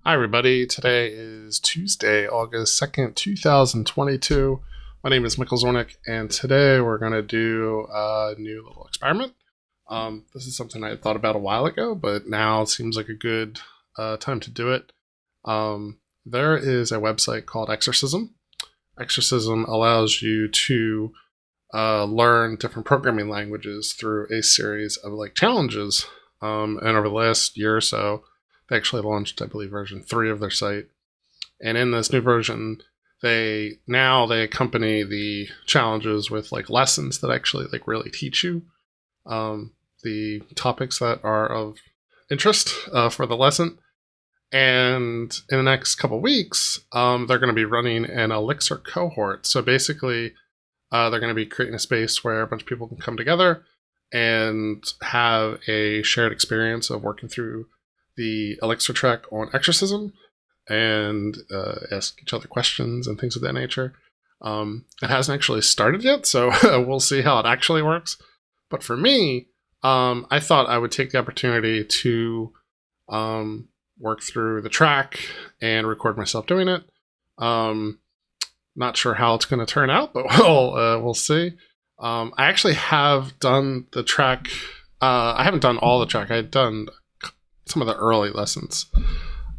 Hi, everybody. Today is Tuesday, August 2nd, 2022. My name is Mikkel Zornick, and today we're going to do a new little experiment. This is something I had thought about a while ago, but now it seems like a good time to do it. There is a website called Exorcism. Exorcism allows you to learn different programming languages through a series of challenges. And over the last year or so, they actually launched, I believe, version 3 of their site. And in this new version, they accompany the challenges with lessons that actually really teach you the topics that are of interest for the lesson. And in the next couple weeks, they're going to be running an Elixir cohort. So basically, they're going to be creating a space where a bunch of people can come together and have a shared experience of working through the Elixir track on Exorcism and ask each other questions and things of that nature. It hasn't actually started yet, so we'll see how it actually works. But for me, I thought I would take the opportunity to work through the track and record myself doing it. Not sure how it's going to turn out, but we'll see. I actually have done the track. I haven't done all the track. I had done some of the early lessons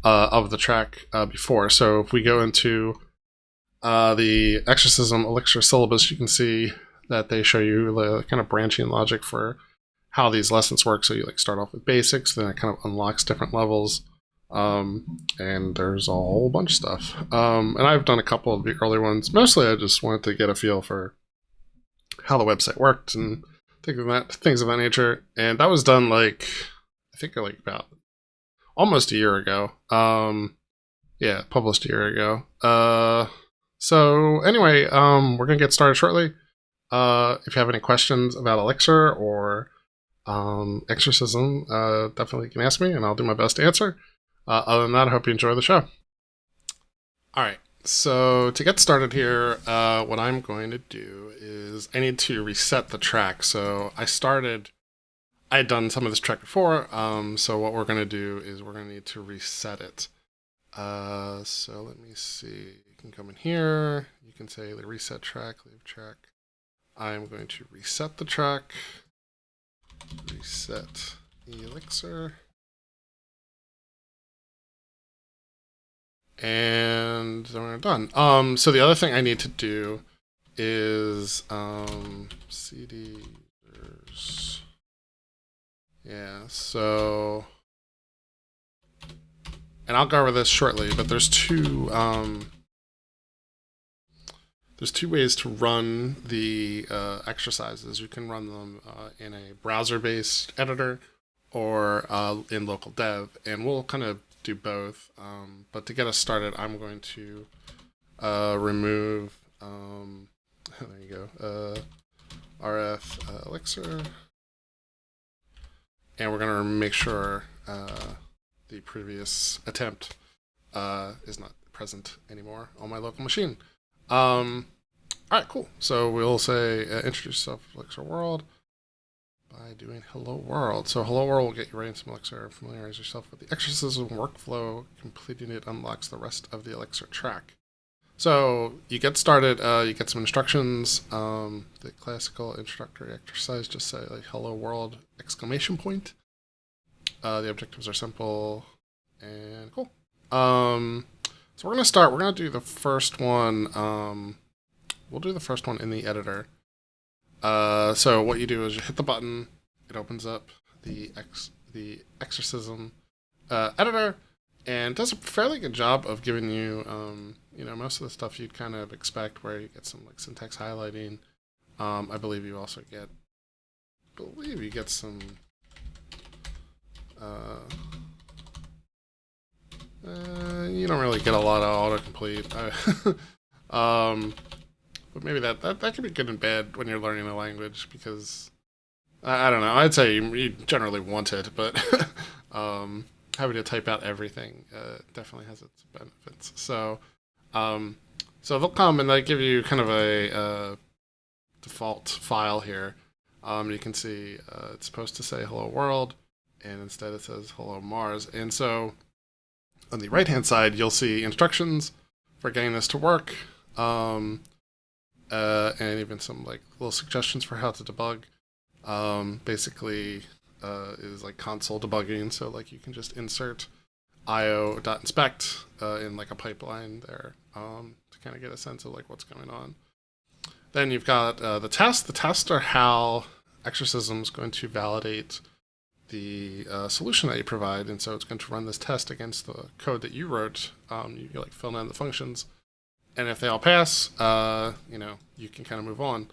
of the track before. So if we go into the Exorcism Elixir syllabus, you can see that they show you the kind of branching logic for how these lessons work. So you start off with basics, then it kind of unlocks different levels. And there's a whole bunch of stuff. And I've done a couple of the early ones. Mostly I just wanted to get a feel for how the website worked and things of that nature. And that was done I think about almost a year ago. Published a year ago. So anyway, we're gonna get started shortly. If you have any questions about Elixir or Exorcism, definitely can ask me, and I'll do my best to answer. Other than that, I hope you enjoy the show. All right. So to get started here, what I'm going to do is I need to reset the track. So I had done some of this track before, so what we're going to do is we're going to need to reset it. So let me see. You can come in here. You can say the reset track, leave track. I'm going to reset the track. Reset Elixir. And then we're done. So the other thing I need to do is cd. Yeah, so, and I'll go over this shortly, but there's two ways to run the exercises. You can run them in a browser-based editor or in local dev, and we'll kind of do both. But to get us started, I'm going to remove, there you go, RF Elixir. And we're going to make sure the previous attempt is not present anymore on my local machine. All right, cool. So we'll say introduce yourself to Elixir World by doing Hello World. So Hello World will get you right into Elixir. Familiarize yourself with the Exorcism workflow. Completing it unlocks the rest of the Elixir track. So you get started, you get some instructions. The classical introductory exercise, just say hello world, exclamation point. The objectives are simple and cool. So we're going to do the first one. We'll do the first one in the editor. So what you do is you hit the button, it opens up the Exorcism editor, and does a fairly good job of giving you, most of the stuff you'd kind of expect, where you get some syntax highlighting. I believe you also get, some. You don't really get a lot of autocomplete. But maybe that can be good and bad when you're learning a language, because I don't know. I'd say you generally want it, but having to type out everything definitely has its benefits. So they'll come and they give you kind of a default file here. You can see it's supposed to say hello world, and instead it says hello Mars. And so On the right-hand side, you'll see instructions for getting this to work, and even some like little suggestions for how to debug. Basically, is like console debugging, so like you can just insert io.inspect in like a pipeline there to kind of get a sense of like what's going on. Then you've got the tests. The tests are how Exorcism is going to validate the solution that you provide, and so it's going to run this test against the code that you wrote. You like fill in the functions, and if they all pass, you can kind of move on.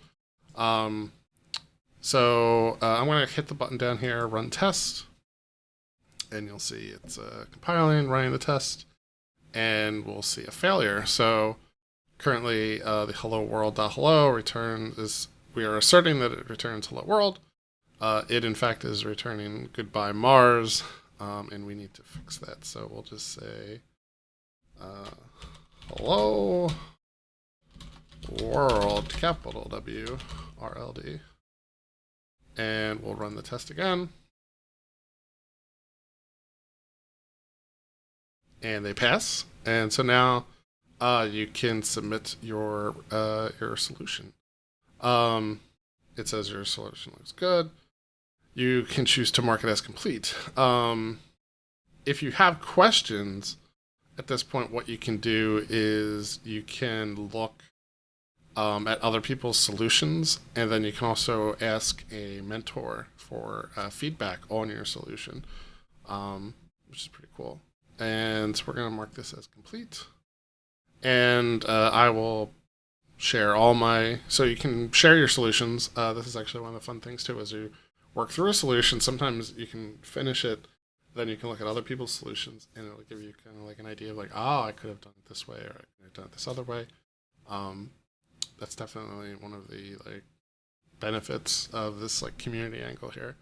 So I'm going to hit the button down here, run test, and you'll see it's compiling, running the test, and we'll see a failure. So currently the hello world.hello returns we are asserting that it returns hello world. It in fact is returning goodbye Mars, and we need to fix that. So we'll just say hello world, capital W R L D. And we'll run the test again. And they pass. And so now you can submit your solution. It says your solution looks good. You can choose to mark it as complete. If you have questions at this point, what you can do is you can look at other people's solutions, and then you can also ask a mentor for feedback on your solution, which is pretty cool. And so we're going to mark this as complete. And I will share so you can share your solutions. This is actually one of the fun things too, as you work through a solution. Sometimes you can finish it, then you can look at other people's solutions, and it'll give you kind of like an idea of like, I could have done it this way, or I could have done it this other way. That's definitely one of the like benefits of this like community angle here.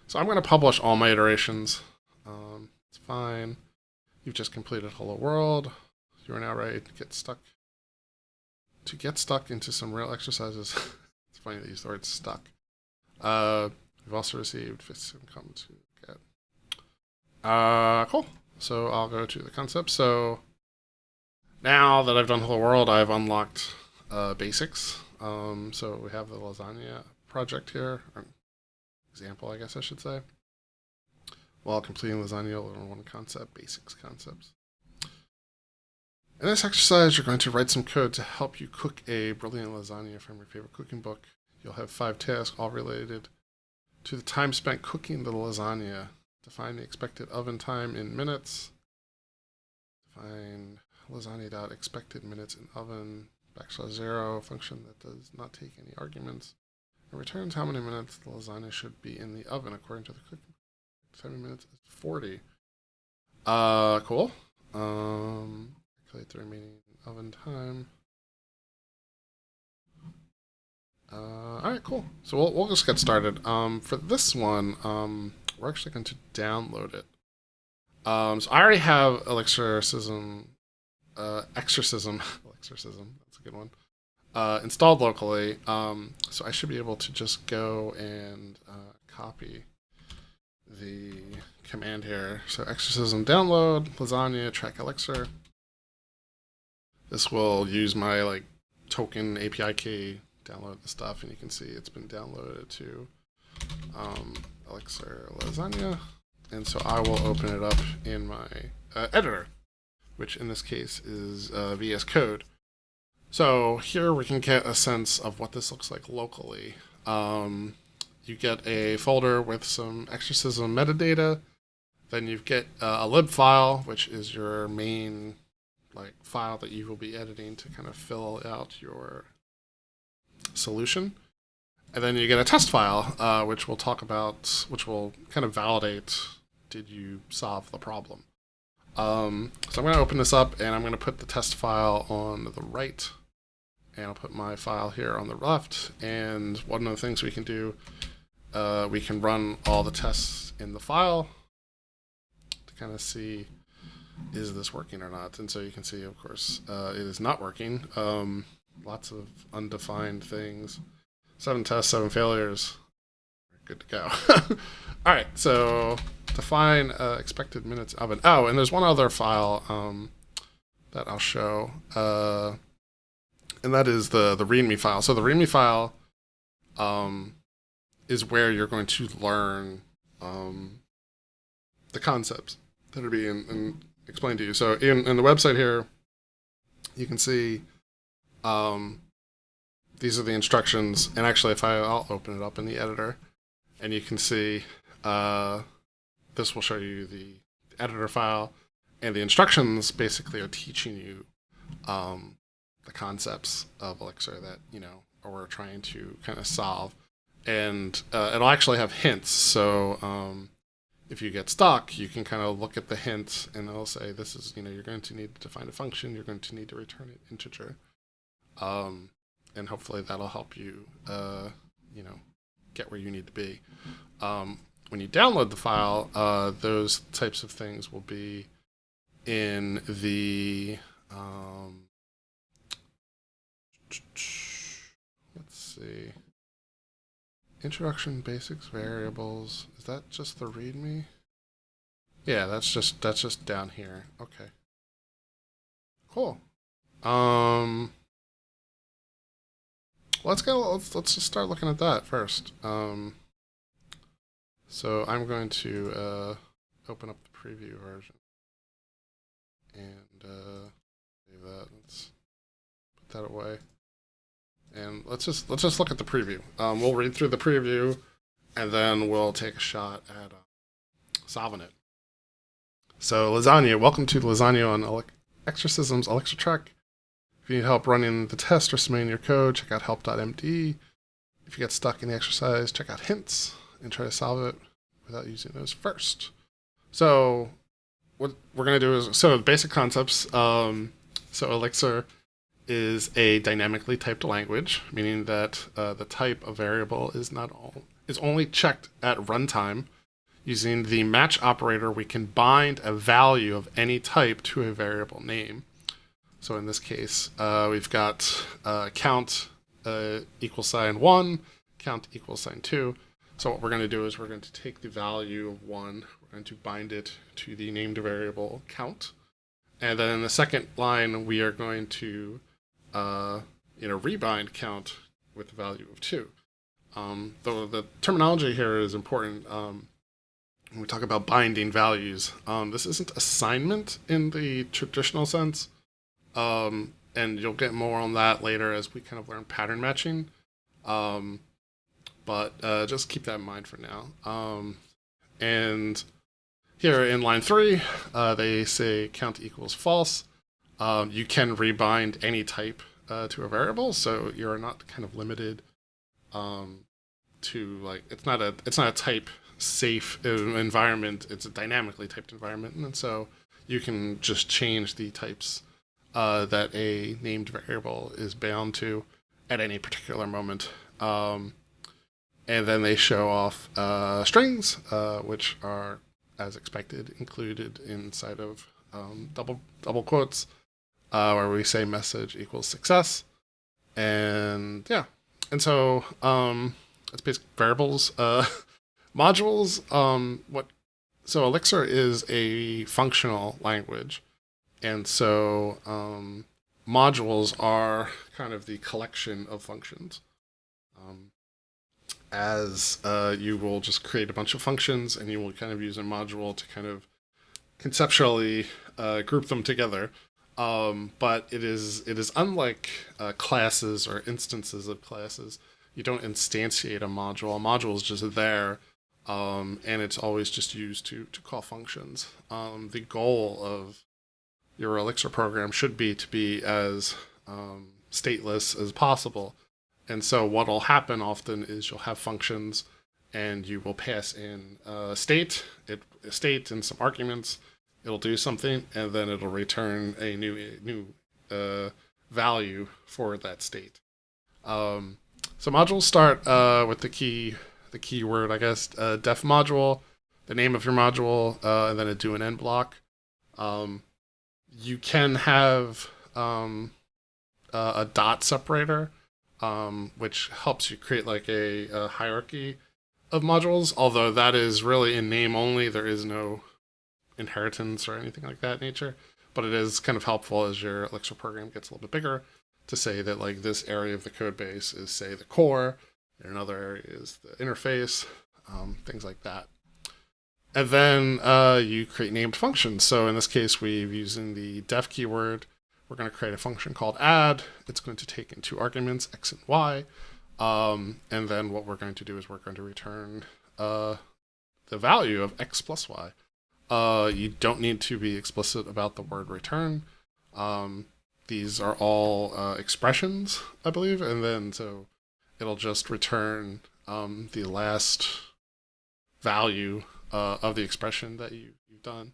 So I'm going to publish all my iterations. It's fine. You've just completed hello world. You are now ready to get stuck into some real exercises. It's funny to use the word stuck. We've also received fixed income to get. Cool. So I'll go to the concept. So now that I've done hello world, I've unlocked basics. So we have the Lasagna project here, or example, I guess I should say. While completing Lasagna, you'll learn one concept, basics concepts. In this exercise, you're going to write some code to help you cook a brilliant lasagna from your favorite cooking book. You'll have 5 tasks, all related to the time spent cooking the lasagna. Define the expected oven time in minutes. Define lasagna.expected minutes in oven. \0 function that does not take any arguments. It returns how many minutes the lasagna should be in the oven according to the cooking. 7 minutes is 40. Cool. Calculate the remaining oven time. Alright, cool. So we'll just get started. For this one, we're actually going to download it. So I already have Exorcism, that's a good one, installed locally. So I should be able to just go and copy the command here. So Exorcism download, Lasagna, track Elixir. This will use my like token API key, download the stuff, and you can see it's been downloaded to Elixir Lasagna. And so I will open it up in my editor, which in this case is VS Code. So here we can get a sense of what this looks like locally. You get a folder with some Exorcism metadata. Then you get a lib file, which is your main like file that you will be editing to kind of fill out your solution. And then you get a test file, which we'll talk about, which will kind of validate, did you solve the problem? So I'm going to open this up, and I'm going to put the test file on the right, and I'll put my file here on the left. And one of the things we can do, we can run all the tests in the file to kind of see, is this working or not? And so you can see, of course, it is not working. Lots of undefined things. 7 tests, 7 failures. Good to go. All right, so define expected minutes of an. Oh, and there's one other file that I'll show, and that is the Readme file. So the Readme file is where you're going to learn the concepts that are being explained to you. So in the website here, you can see these are the instructions. And actually, I'll open it up in the editor, and you can see this will show you the editor file, and the instructions basically are teaching you the concepts of Elixir that we're trying to kind of solve. And it'll actually have hints. So if you get stuck, you can kind of look at the hint, and it'll say this is you're going to need to define a function. You're going to need to return an integer, and hopefully that'll help you get where you need to be. When you download the file, those types of things will be in the let's see, introduction, basics, variables. Is that just the README? Yeah, that's just down here. Okay, cool. Let's just start looking at that first. So I'm going to open up the preview version and save that. Let's put that away, and let's just look at the preview. We'll read through the preview, and then we'll take a shot at solving it. So Lasagna, welcome to Lasagna on Exorcism's Elixir track. If you need help running the test or submitting your code, check out help.md. If you get stuck in the exercise, check out hints and try to solve it without using those first. So what we're going to do is, so basic concepts. So Elixir is a dynamically typed language, meaning that the type of variable is only checked at runtime. Using the match operator, we can bind a value of any type to a variable name. So in this case, we've got count =1, count =2. So what we're going to do is we're going to take the value of 1, we're going to bind it to the named variable count, and then in the second line we are going to rebind count with the value of 2. Though the terminology here is important when we talk about binding values. This isn't assignment in the traditional sense, and you'll get more on that later as we kind of learn pattern matching. But just keep that in mind for now. And here in line 3, they say count = false. You can rebind any type to a variable, so you're not kind of limited to it's not a type safe environment. It's a dynamically typed environment, and so you can just change the types that a named variable is bound to at any particular moment. And then they show off strings, which are, as expected, included inside of double quotes, where we say message = success. And yeah, and so it's basic variables. Modules, so Elixir is a functional language, and so modules are kind of the collection of functions. As you will just create a bunch of functions, and you will kind of use a module to kind of conceptually group them together. But it is unlike classes or instances of classes. You don't instantiate a module. A module is just there, and it's always just used to call functions. The goal of your Elixir program should be to be as stateless as possible. And so what will happen often is you'll have functions, and you will pass in state and some arguments. It'll do something, and then it'll return a new value for that state. So modules start with the keyword, I guess, def module, the name of your module, and then a do and end block. You can have a dot separator, which helps you create like a hierarchy of modules, although that is really in name only. There is no inheritance or anything like that nature, but it is kind of helpful as your Elixir program gets a little bit bigger to say that like this area of the code base is, say, the core, and another area is the interface, things like that. And then you create named functions. So in this case, we're using the def keyword. We're going to create a function called add. It's going to take in 2 arguments, x and y. And then what we're going to do is we're going to return the value of x plus y. You don't need to be explicit about the word return. These are all expressions, I believe, and then so it'll just return the last value of the expression that you've done.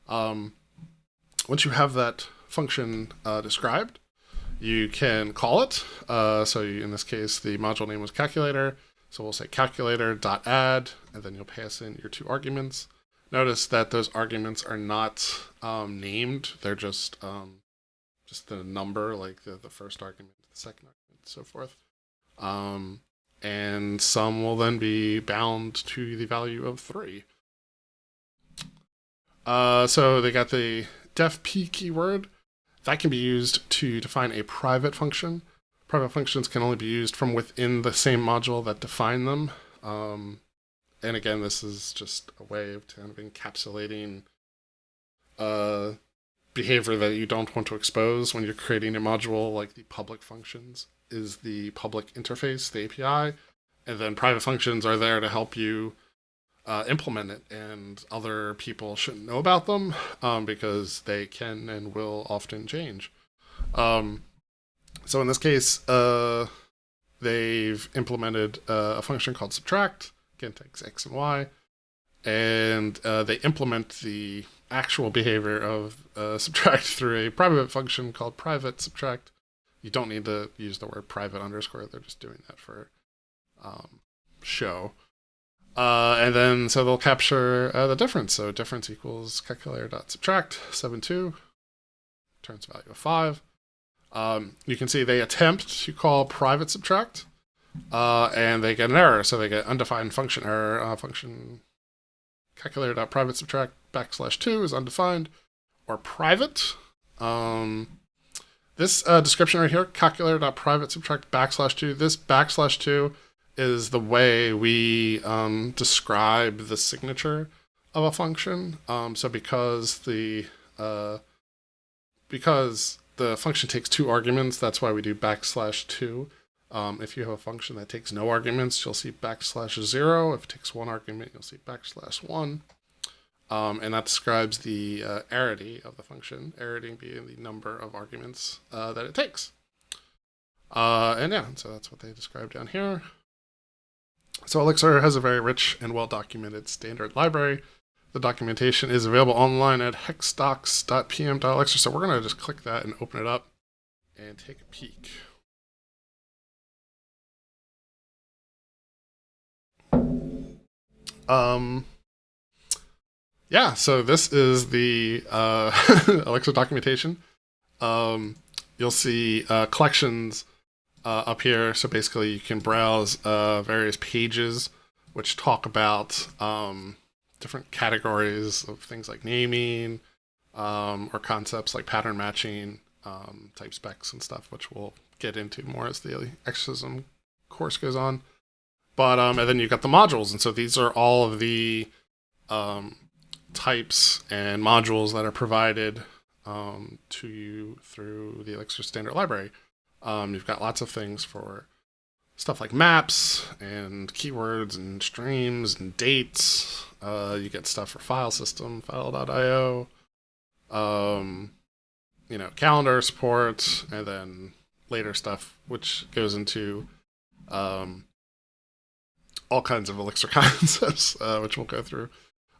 Once you have that function described, you can call it. In this case, the module name was calculator. So we'll say calculator.add, and then you'll pass in your 2 arguments. Notice that those arguments are not named. They're just the number, like the first argument, the second argument, and so forth. And some will then be bound to the value of 3. So they got the def p keyword. That can be used to define a private function. Private functions can only be used from within the same module that define them. And again, this is just a way of kind of encapsulating behavior that you don't want to expose when you're creating a module. Like the public functions is the public interface, the API, and then private functions are there to help you implement it, and other people shouldn't know about them because they can and will often change. So in this case, they've implemented a function called subtract. Again, takes x and y, and they implement the actual behavior of subtract through a private function called private subtract. You don't need to use the word private underscore. They're just doing that for show. And then so they'll capture the difference. So difference equals calculator.subtract 7.2, returns a value of 5. You can see they attempt to call private subtract, and they get an error. So they get undefined function error. Function calculator.private subtract \2 is undefined or private. This description right here, calculator.private subtract \2. This \2 is the way we describe the signature of a function. So because the function takes 2 arguments, that's why we do \2. If you have a function that takes no arguments, you'll see \0. If it takes 1 argument, you'll see \1. And that describes the arity of the function, arity being the number of arguments that it takes. And yeah, so that's what they describe down here. So Elixir has a very rich and well-documented standard library. The documentation is available online at hexdocs.pm.elixir. So we're going to just click that and open it up and take a peek. Yeah, so this is the Elixir documentation. You'll see collections up here. So basically you can browse various pages which talk about different categories of things like naming or concepts like pattern matching, type specs and stuff, which we'll get into more as the Exorcism course goes on. But and then you've got the modules, and so these are all of the types and modules that are provided to you through the Elixir standard library. You've got lots of things for stuff like maps and keywords and streams and dates. You get stuff for file system, file.io, calendar support, and then later stuff which goes into all kinds of Elixir concepts, which we'll go through.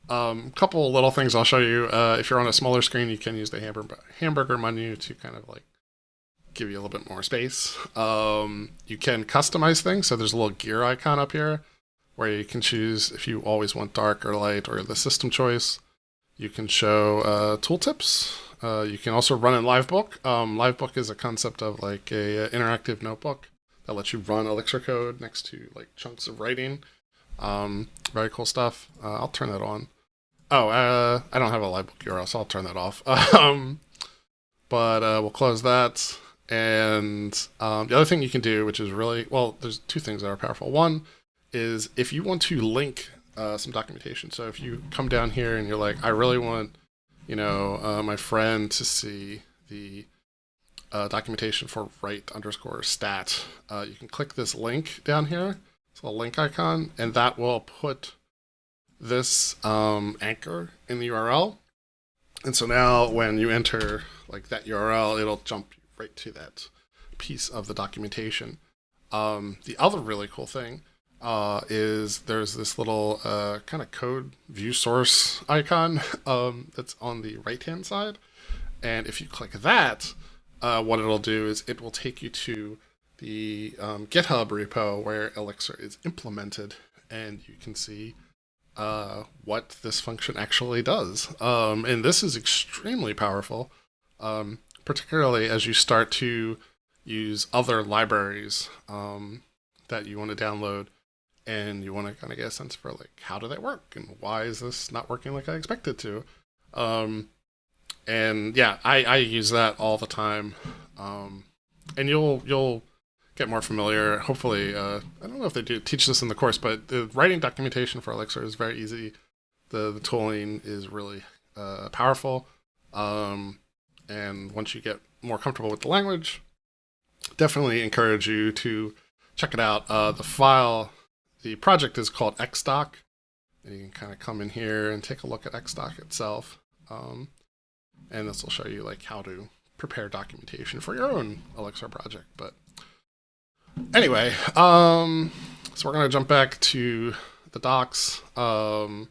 Couple little things I'll show you. If you're on a smaller screen, you can use the hamburger menu to kind of like give you a little bit more space. You can customize things. So there's a little gear icon up here where you can choose if you always want dark or light or the system choice. You can show tooltips. You can also run in Livebook. Livebook is a concept of like a interactive notebook that lets you run Elixir code next to like chunks of writing. Very cool stuff. I'll turn that on. Oh, I don't have a libbook URL, so I'll turn that off. But we'll close that. And the other thing you can do, which is really, well, there's two things that are powerful. One is if you want to link some documentation. So if you come down here and you're like, I really want, my friend to see the documentation for write_stat, you can click this link down here. It's a link icon, and that will put this anchor in the URL. And so now when you enter like that URL, it'll jump right to that piece of the documentation. The other really cool thing is there's this little kind of code view source icon that's on the right-hand side. And if you click that, what it'll do is it will take you to the GitHub repo where Elixir is implemented, and you can see what this function actually does. And this is extremely powerful, particularly as you start to use other libraries that you want to download, and you want to kind of get a sense for like, how do they work and why is this not working like I expected to? And yeah, I use that all the time. And you'll get more familiar. Hopefully, I don't know if they do teach this in the course, but the writing documentation for Elixir is very easy. The tooling is really powerful. And once you get more comfortable with the language, definitely encourage you to check it out. The project is called Xdoc. And you can kind of come in here and take a look at Xdoc itself. And this will show you like how to prepare documentation for your own Elixir project. But anyway, so we're going to jump back to the docs. And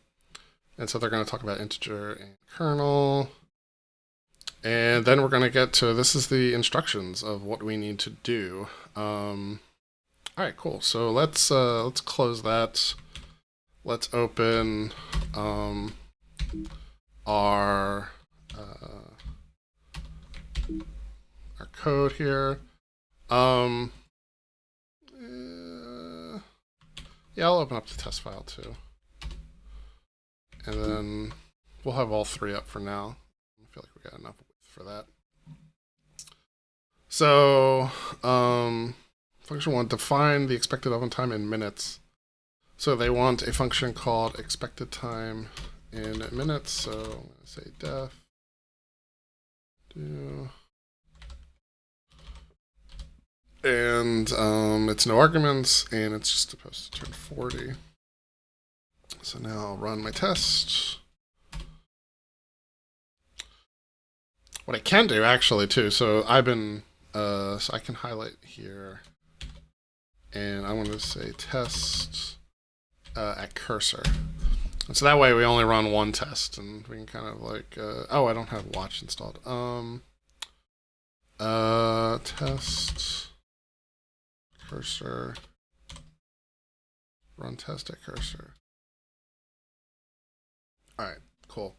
so they're going to talk about integer and kernel. And then we're going to get to, this is the instructions of what we need to do. All right, cool. So let's close that. Let's open our code here. Yeah, I'll open up the test file too. And then we'll have all three up for now. I feel like we got enough for that. So, function 1, define the expected oven time in minutes. So they want a function called expected time in minutes. So I'm going to say def do. And it's no arguments, and it's just supposed to turn 40. So now I'll run my test. What I can do actually too, so I've been, so I can highlight here, and I want to say test at cursor. And so that way we only run one test, and we can kind of like, oh, I don't have watch installed. Test cursor, run test at cursor. All right, cool.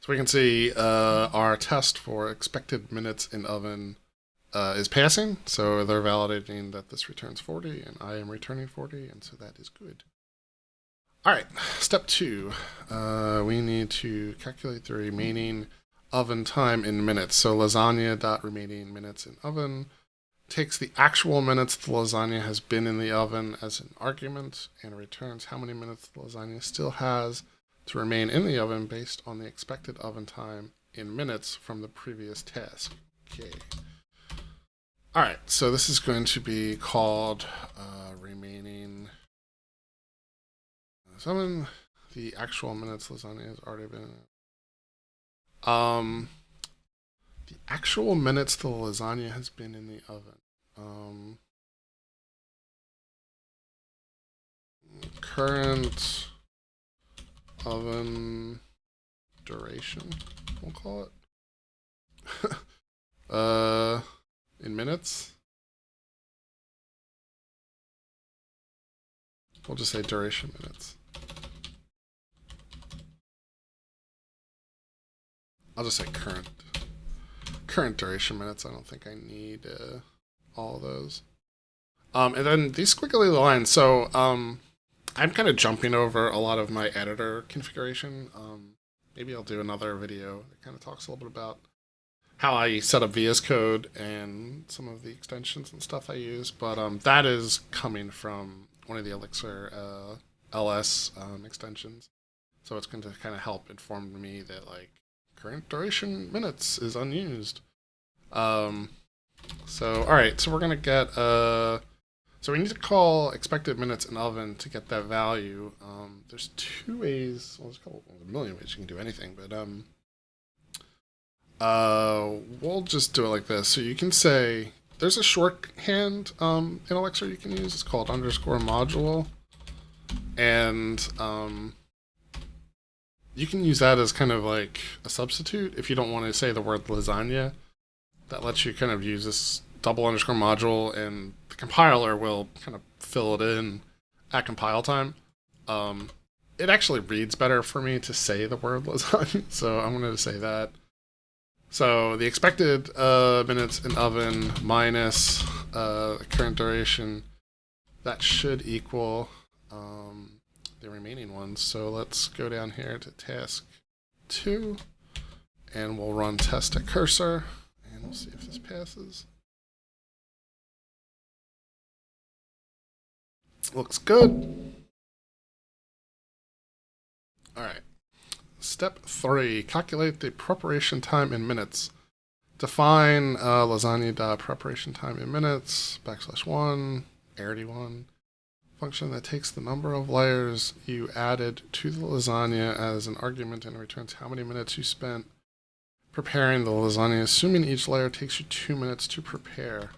So we can see our test for expected minutes in oven is passing. So they're validating that this returns 40, and I am returning 40, and so that is good. All right, step 2. We need to calculate the remaining oven time in minutes. So lasagna.remaining minutes in oven takes the actual minutes the lasagna has been in the oven as an argument and returns how many minutes the lasagna still has to remain in the oven based on the expected oven time in minutes from the previous task. Okay. All right, so this is going to be called remaining oven. The actual minutes lasagna has already been. The actual minutes the lasagna has been in the oven. Current oven duration, we'll call it. In minutes. We'll just say duration minutes. I'll just say current duration minutes. I don't think I need all of those. And then these squiggly lines. So I'm kind of jumping over a lot of my editor configuration. Maybe I'll do another video that kind of talks a little bit about how I set up VS Code and some of the extensions and stuff I use. But that is coming from one of the Elixir LS extensions. So it's going to kind of help inform me that like current duration minutes is unused. So all right, so we're going to get so we need to call expected minutes in oven to get that value. There's two ways. Well, there's a million ways you can do anything, but we'll just do it like this. So you can say there's a shorthand in Elixir you can use. It's called _module, and you can use that as kind of like a substitute if you don't want to say the word lasagna. That lets you kind of use this double underscore module, and the compiler will kind of fill it in at compile time. It actually reads better for me to say the word lasagna, so I'm going to say that. So the expected minutes in oven minus current duration, that should equal the remaining ones. So let's go down here to task 2, and we'll run test at cursor, and we'll see if this passes. Looks good. All right. Step 3, calculate the preparation time in minutes. Define lasagna.preparation time in minutes, \1, arity1, function that takes the number of layers you added to the lasagna as an argument and returns how many minutes you spent preparing the lasagna, assuming each layer takes you 2 minutes to prepare.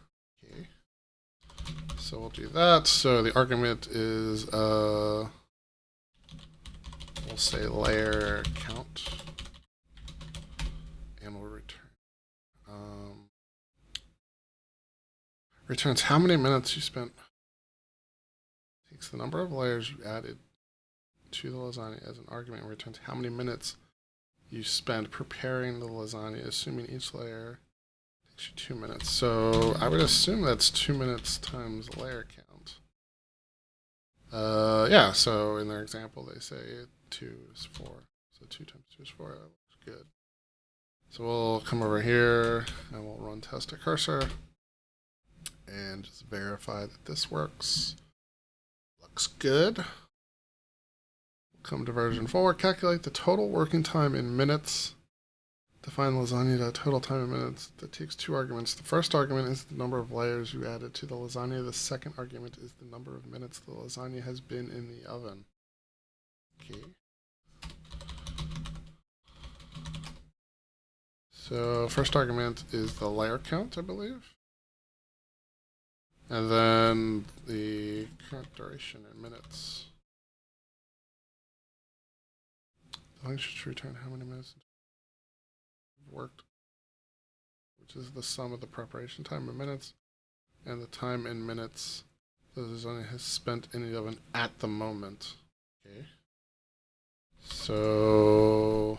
Okay. So we'll do that. So the argument is, we'll say layer count, and we'll return. Returns how many minutes you spent. Takes the number of layers you added to the lasagna as an argument and returns how many minutes you spent preparing the lasagna, assuming each layer takes you 2 minutes. So I would assume that's 2 minutes times layer count. Yeah, so in their example they say 2 is 4. So 2 times 2 is 4. That looks good. So we'll come over here and we'll run test at cursor and just verify that this works. Looks good. We'll come to version 4, calculate the total working time in minutes. Define lasagna total time in minutes. That takes 2 arguments. The first argument is the number of layers you added to the lasagna. The second argument is the number of minutes the lasagna has been in the oven. Okay. So first argument is the layer count, I believe. And then the current duration in minutes. The function should return how many minutes worked, which is the sum of the preparation time in minutes and the time in minutes the lasagna has spent in the oven at the moment. Okay. So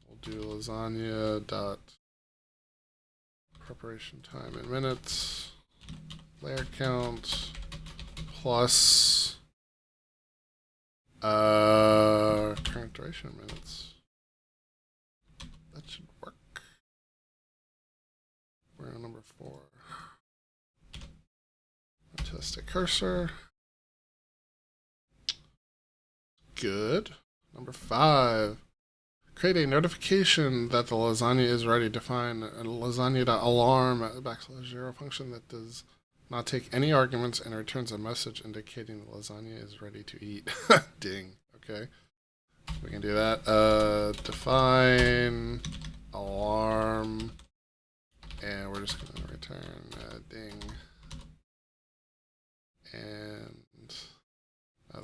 we'll do lasagna dot preparation time in minutes, layer count, plus current duration in minutes. That should work. We're on number 4. Test at cursor. Good. Number 5. Create a notification that the lasagna is ready. Define a lasagna.alarm \0 function that does not take any arguments and returns a message indicating the lasagna is ready to eat. Ding. Okay. We can do that. Define alarm, and we're just going to return ding. And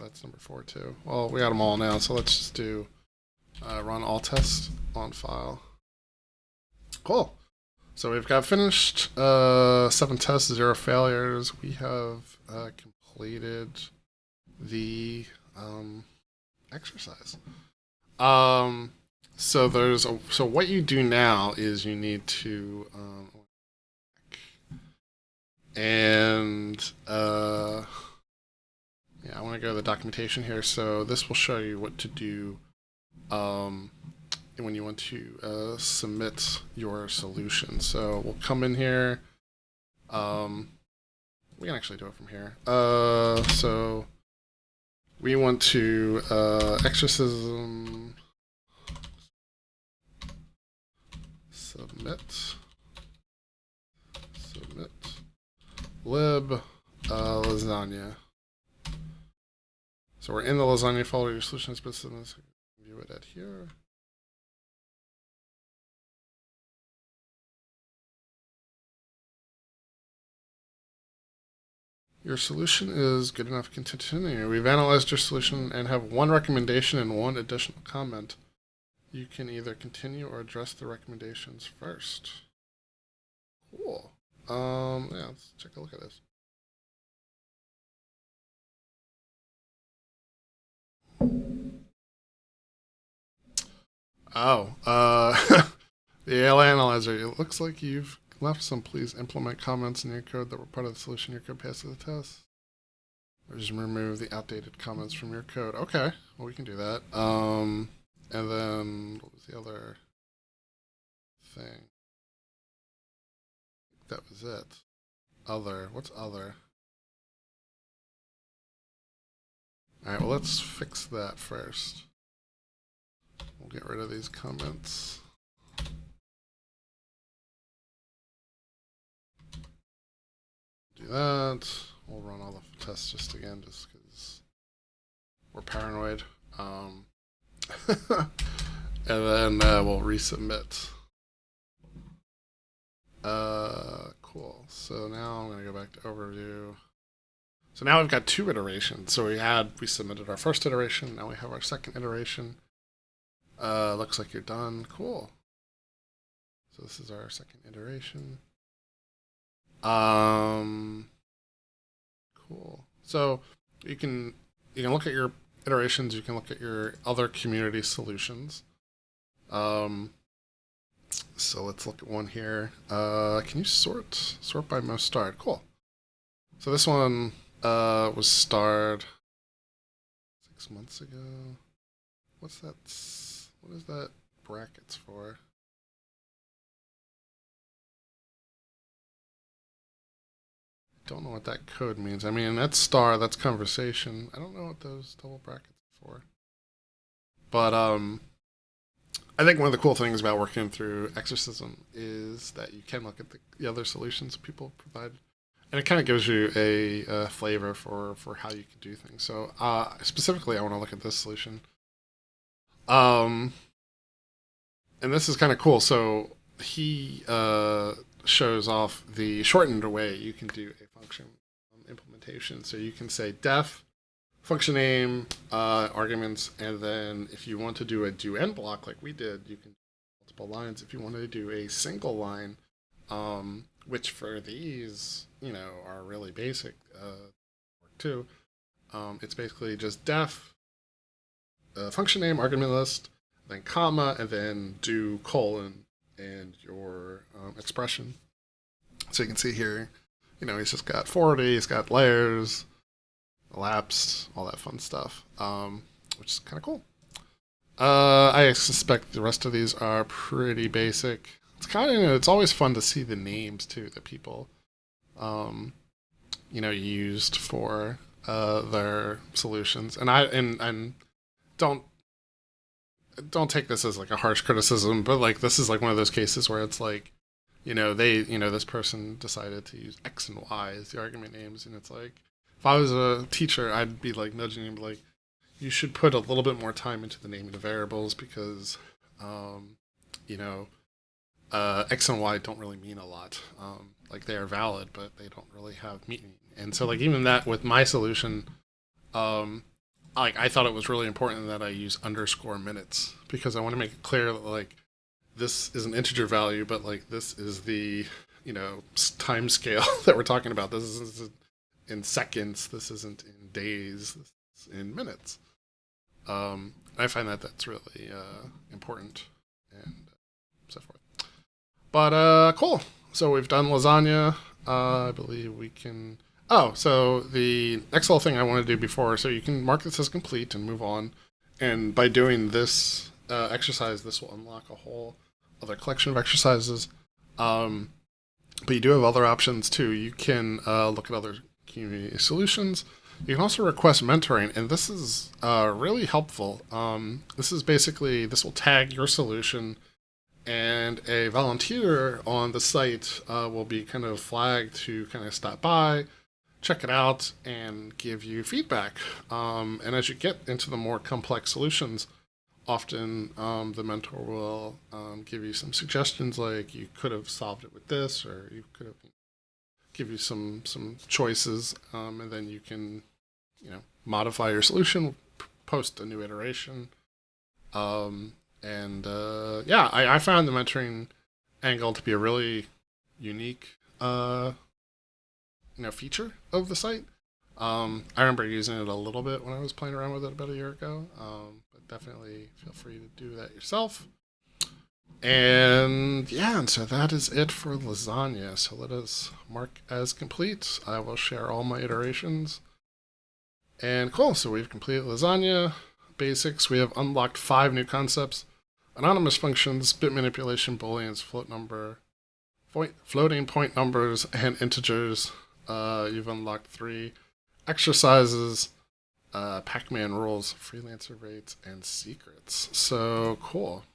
that's number 4 too. Well, we got them all now, so let's just do run all tests on file. Cool. So we've got finished 7 tests, 0 failures. We have completed the exercise. So what you do now is you need to Yeah, I want to go to the documentation here. So this will show you what to do when you want to submit your solution. So we'll come in here. We can actually do it from here. So we want to Exorcism submit lib lasagna. So we're in the lasagna folder. Your solution is business. View it at here. Your solution is good enough to continue. We've analyzed your solution and have one recommendation and one additional comment. You can either continue or address the recommendations first. Cool. Yeah, let's take a look at this. Oh, the AI analyzer. It looks like you've left some please implement comments in your code that were part of the solution your code passes the test. Or just remove the outdated comments from your code. Okay, well, we can do that. And then what was the other thing? That was it. Other. What's other? Alright, well, let's fix that first. We'll get rid of these comments. Do that. We'll run all the tests just again, just because we're paranoid. And then we'll resubmit. Cool. So now I'm going to go back to overview. So now we've got two iterations. So we submitted our first iteration. Now we have our second iteration. Looks like you're done. Cool. So this is our second iteration. Cool. So you can look at your iterations. You can look at your other community solutions. So let's look at one here. Can you sort by most starred? Cool. So this one was starred 6 months ago. What's that? What is that brackets for? Don't know what that code means. I mean, that's star, that's conversation. I don't know what those double brackets are for. But I think one of the cool things about working through Exorcism is that you can look at the other solutions people provide, and it kind of gives you a flavor for how you can do things. So specifically, I want to look at this solution. And this is kind of cool. So he shows off the shortened way you can do a function implementation. So you can say def, function name, arguments, and then if you want to do a do end block like we did, you can do multiple lines. If you want to do a single line, which for these, are really basic work too, it's basically just def, function name, argument list, then comma, and then do colon and your expression. So you can see here, he's just got 40, he's got layers, elapsed, all that fun stuff, which is kind of cool. I suspect the rest of these are pretty basic. It's kind of, it's always fun to see the names too that people, used for their solutions. And don't take this as like a harsh criticism, but like this is like one of those cases where it's like, this person decided to use X and Y as the argument names, and it's like, if I was a teacher, I'd be like nudging him, like, you should put a little bit more time into the naming the variables because, X and Y don't really mean a lot. Like they are valid, but they don't really have meaning. And so, like even that with my solution, I thought it was really important that I use underscore minutes because I want to make it clear that like this is an integer value, but like this is the time scale that we're talking about. This isn't in seconds. This isn't in days. This is in minutes. I find that that's really important and so forth. But cool. So we've done lasagna. I believe we can. Oh, so the next little thing I want to do before, so you can mark this as complete and move on. And by doing this exercise, this will unlock a whole other collection of exercises. But you do have other options too. You can look at other community solutions. You can also request mentoring, and this is really helpful. This will tag your solution, and a volunteer on the site will be kind of flagged to kind of stop by, check it out, and give you feedback. And as you get into the more complex solutions, often the mentor will give you some suggestions, like you could have solved it with this, or you could have give you some choices, and then you can modify your solution, post a new iteration. I found the mentoring angle to be a really unique feature of the site. I remember using it a little bit when I was playing around with it about a year ago, but definitely feel free to do that yourself. And so that is it for Lasagna. So let us mark as complete. I will share all my iterations. And cool, so we've completed Lasagna basics. We have unlocked 5 new concepts: anonymous functions, bit manipulation, booleans, floating point numbers, and integers. You've unlocked 3 exercises, Pac-Man rules, freelancer rates, and secrets. So cool.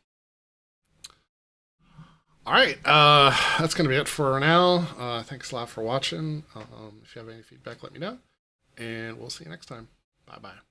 All right, that's going to be it for now. Thanks a lot for watching. If you have any feedback, let me know, and we'll see you next time. Bye-bye.